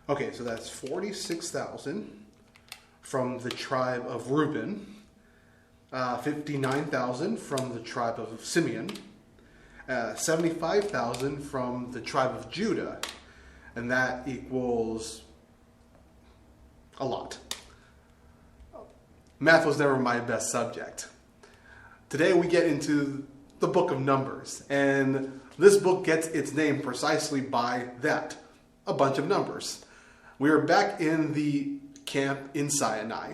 Okay, so that's 46,000 from the tribe of Reuben, 59,000 from the tribe of Simeon, 75,000 from the tribe of Judah, and that equals a lot. Math was never my best subject. Today we get into the book of Numbers, and this book gets its name precisely by that, a bunch of numbers. We are back in the camp in Sinai,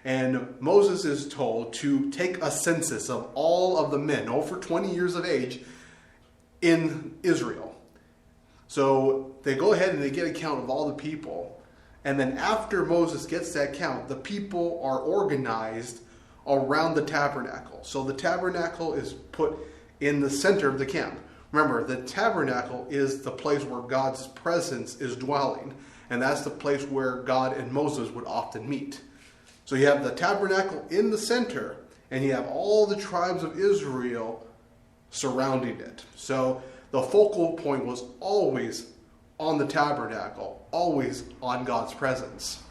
and Moses is told to take a census of all of the men over 20 years of age in Israel. So they go ahead and they get a count of all the people, and then after Moses gets that count, the people are organized around the tabernacle. So the tabernacle is put in the center of the camp. Remember, the tabernacle is the place where God's presence is dwelling, and that's the place where God and Moses would often meet. So you have the tabernacle in the center, and you have all the tribes of Israel surrounding it. So the focal point was always on the tabernacle, always on God's presence.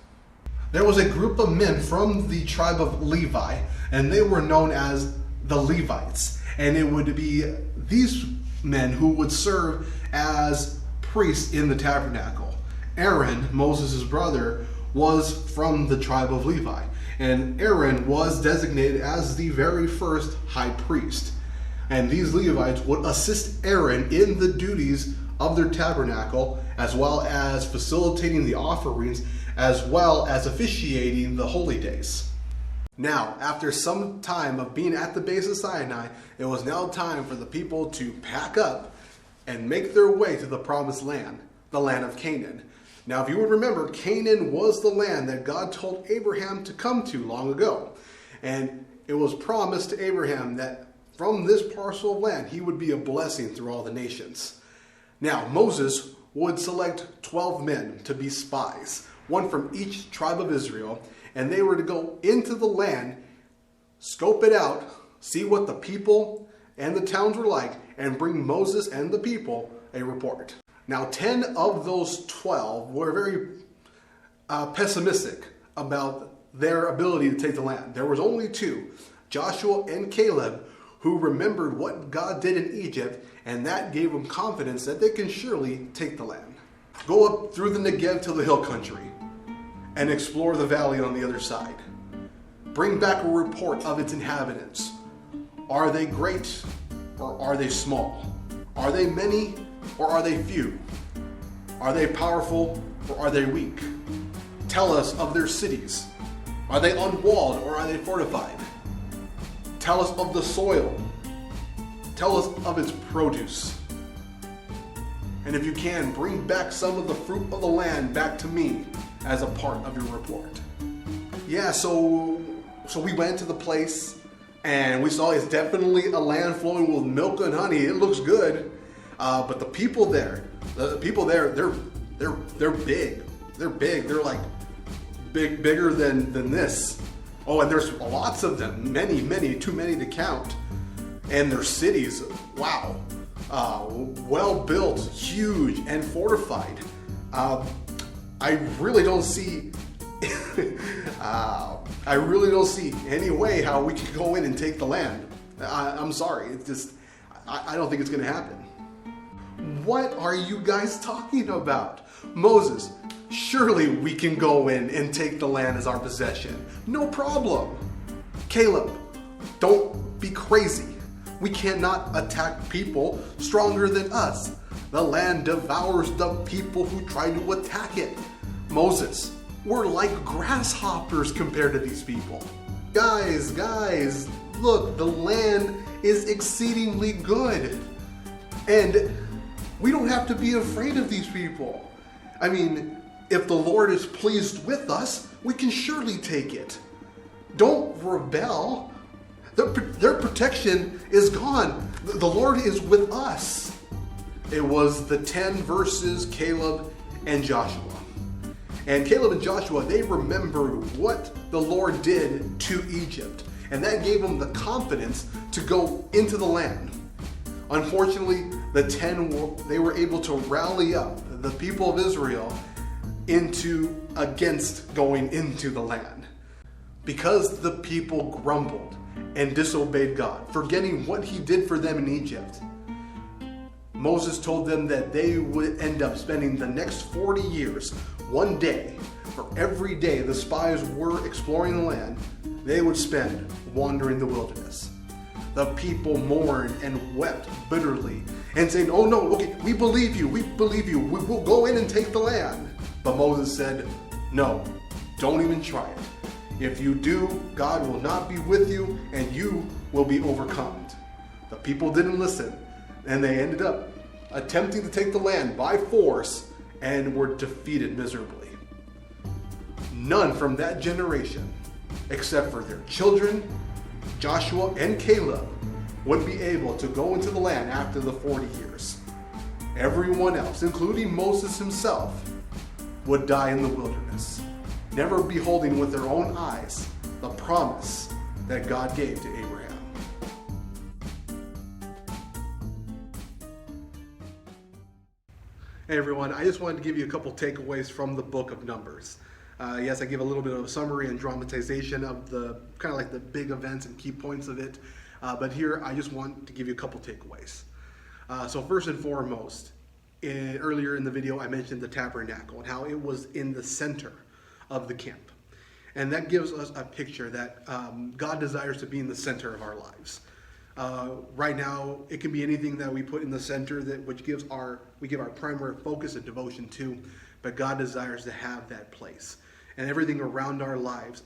There was a group of men from the tribe of Levi, and they were known as the Levites. And it would be these men who would serve as priests in the tabernacle. Aaron, Moses' brother, was from the tribe of Levi, and Aaron was designated as the very first high priest. And these Levites would assist Aaron in the duties of their tabernacle, as well as facilitating the offerings, as well as officiating the holy days. Now, after some time of being at the base of Sinai, it was now time for the people to pack up and make their way to the promised land, the land of Canaan. Now, if you would remember, Canaan was the land that God told Abraham to come to long ago. And it was promised to Abraham that from this parcel of land, he would be a blessing through all the nations. Now, Moses would select 12 men to be spies, one from each tribe of Israel, and they were to go into the land, scope it out, see what the people and the towns were like, and bring Moses and the people a report. Now, 10 of those 12 were very pessimistic about their ability to take the land. There was only 2, Joshua and Caleb, who remembered what God did in Egypt, and that gave them confidence that they can surely take the land. Go up through the Negev to the hill country and explore the valley on the other side. Bring back a report of its inhabitants. Are they great or are they small? Are they many or are they few? Are they powerful or are they weak? Tell us of their cities. Are they unwalled or are they fortified? Tell us of the soil. Tell us of its produce. And if you can, bring back some of the fruit of the land back to me as a part of your report. Yeah, so we went to the place and we saw it's definitely a land flowing with milk and honey. It looks good. But the people there, they're big. They're big. They're like bigger than this. Oh, and there's lots of them. Many, too many to count. And their cities, wow. Well built, huge, and fortified. I really don't see any way how we could go in and take the land. I'm sorry. It's just, I don't think it's going to happen. What are you guys talking about? Moses, surely we can go in and take the land as our possession. No problem. Caleb, don't be crazy. We cannot attack people stronger than us. The land devours the people who try to attack it. Moses, we're like grasshoppers compared to these people. Guys, look, the land is exceedingly good. And we don't have to be afraid of these people. I mean, if the Lord is pleased with us, we can surely take it. Don't rebel. Their protection is gone. The Lord is with us. It was the 10 verses Caleb and Joshua. And Caleb and Joshua, they remembered what the Lord did to Egypt. And that gave them the confidence to go into the land. Unfortunately, the 10, they were able to rally up the people of Israel against going into the land. Because the people grumbled and disobeyed God, forgetting what he did for them in Egypt, Moses told them that they would end up spending the next 40 years, one day, for every day the spies were exploring the land, they would spend wandering the wilderness. The people mourned and wept bitterly and saying, "Oh no, okay, we believe you, we will go in and take the land." But Moses said, "No, don't even try it. If you do, God will not be with you and you will be overcome." The people didn't listen, and they ended up attempting to take the land by force and were defeated miserably. None from that generation, except for their children, Joshua and Caleb, would be able to go into the land after the 40 years. Everyone else, including Moses himself, would die in the wilderness, never beholding with their own eyes the promise that God gave to Abraham. Hey everyone, I just wanted to give you a couple takeaways from the book of Numbers. Yes, I give a little bit of a summary and dramatization of the kind of like the big events and key points of it, but here I just want to give you a couple takeaways. So first and foremost, earlier in the video I mentioned the tabernacle and how it was in the center of the camp. And that gives us a picture that God desires to be in the center of our lives. Right now, it can be anything that we put in the center we give our primary focus and devotion to, but God desires to have that place. And everything around our lives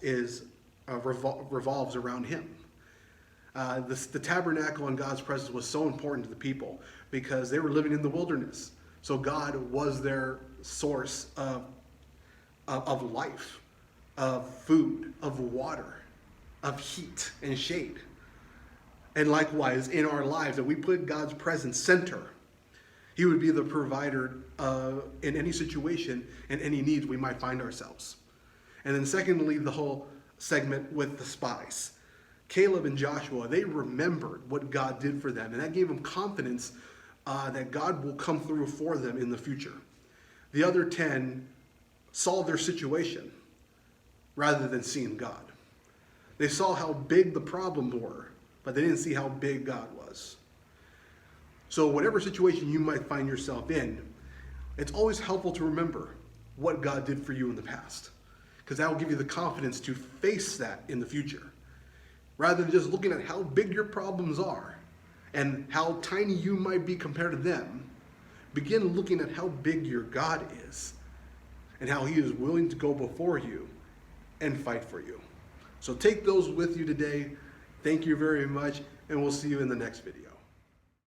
revolves around Him. The tabernacle and God's presence was so important to the people because they were living in the wilderness. So God was their source of life, of food, of water, of heat and shade. And likewise, in our lives, if we put God's presence center, He would be the provider in any situation and any needs we might find ourselves. And then secondly, the whole segment with the spies. Caleb and Joshua, they remembered what God did for them, and that gave them confidence that God will come through for them in the future. The other 10 saw their situation rather than seeing God. They saw how big the problems were, but they didn't see how big God was. So whatever situation you might find yourself in, it's always helpful to remember what God did for you in the past, because that will give you the confidence to face that in the future. Rather than just looking at how big your problems are and how tiny you might be compared to them, begin looking at how big your God is and how He is willing to go before you and fight for you. So take those with you today. Thank you very much, and we'll see you in the next video.